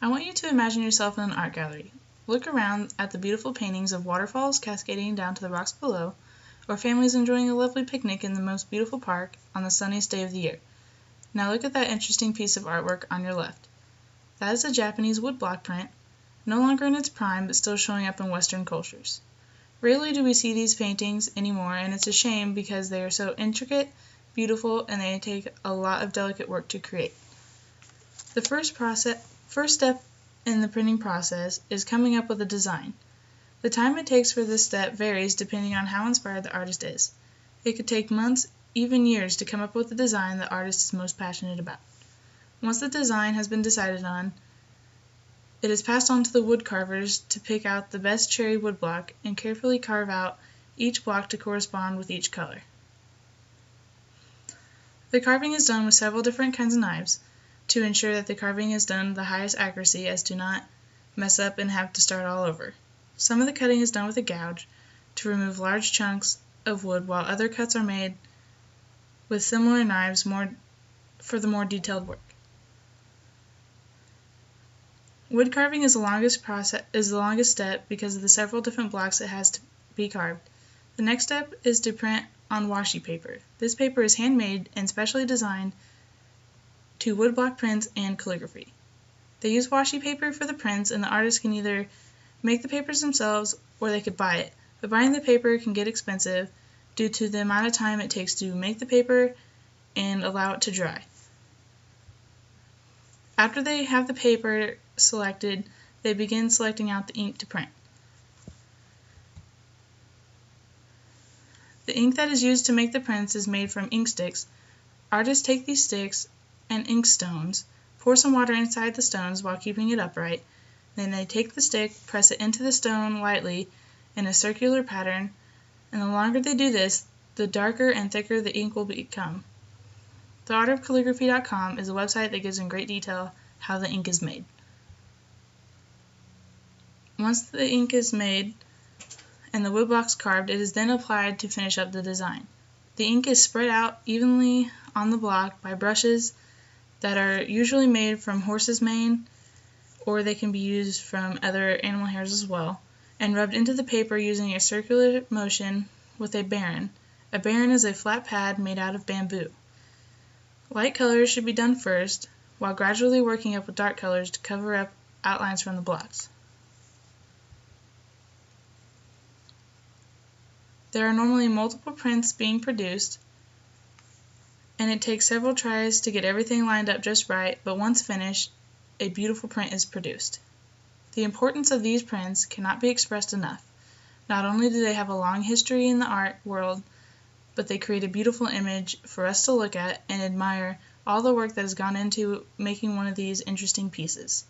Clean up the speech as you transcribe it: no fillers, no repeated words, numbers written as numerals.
I want you to imagine yourself in an art gallery. Look around at the beautiful paintings of waterfalls cascading down to the rocks below, or families enjoying a lovely picnic in the most beautiful park on the sunniest day of the year. Now look at that interesting piece of artwork on your left. That is a Japanese woodblock print, no longer in its prime but still showing up in Western cultures. Rarely do we see these paintings anymore, and it's a shame because they are so intricate, beautiful, and they take a lot of delicate work to create. The first step in the printing process is coming up with a design. The time it takes for this step varies depending on how inspired the artist is. It could take months, even years, to come up with the design the artist is most passionate about. Once the design has been decided on, it is passed on to the wood carvers to pick out the best cherry woodblock and carefully carve out each block to correspond with each color. The carving is done with several different kinds of knives to ensure that the carving is done with the highest accuracy as to not mess up and have to start all over. Some of the cutting is done with a gouge to remove large chunks of wood, while other cuts are made with similar knives for the more detailed work. Wood carving is the longest step because of the several different blocks it has to be carved. The next step is to print on washi paper. This paper is handmade and specially designed to woodblock prints and calligraphy. They use washi paper for the prints, and the artist can either make the papers themselves or they could buy it, but buying the paper can get expensive due to the amount of time it takes to make the paper and allow it to dry. After they have the paper selected, they begin selecting out the ink to print. The ink that is used to make the prints is made from ink sticks. Artists take these sticks and ink stones, pour some water inside the stones while keeping it upright. Then they take the stick, press it into the stone lightly in a circular pattern, and the longer they do this, the darker and thicker the ink will become. TheArtOfCalligraphy.com is a website that gives in great detail how the ink is made. Once the ink is made and the woodblocks carved, it is then applied to finish up the design. The ink is spread out evenly on the block by brushes that are usually made from horse's mane, or they can be used from other animal hairs as well, and rubbed into the paper using a circular motion with a baron. A baron is a flat pad made out of bamboo. Light colors should be done first, while gradually working up with dark colors to cover up outlines from the blocks. There are normally multiple prints being produced, and it takes several tries to get everything lined up just right, but once finished, a beautiful print is produced. The importance of these prints cannot be expressed enough. Not only do they have a long history in the art world, but they create a beautiful image for us to look at and admire all the work that has gone into making one of these interesting pieces.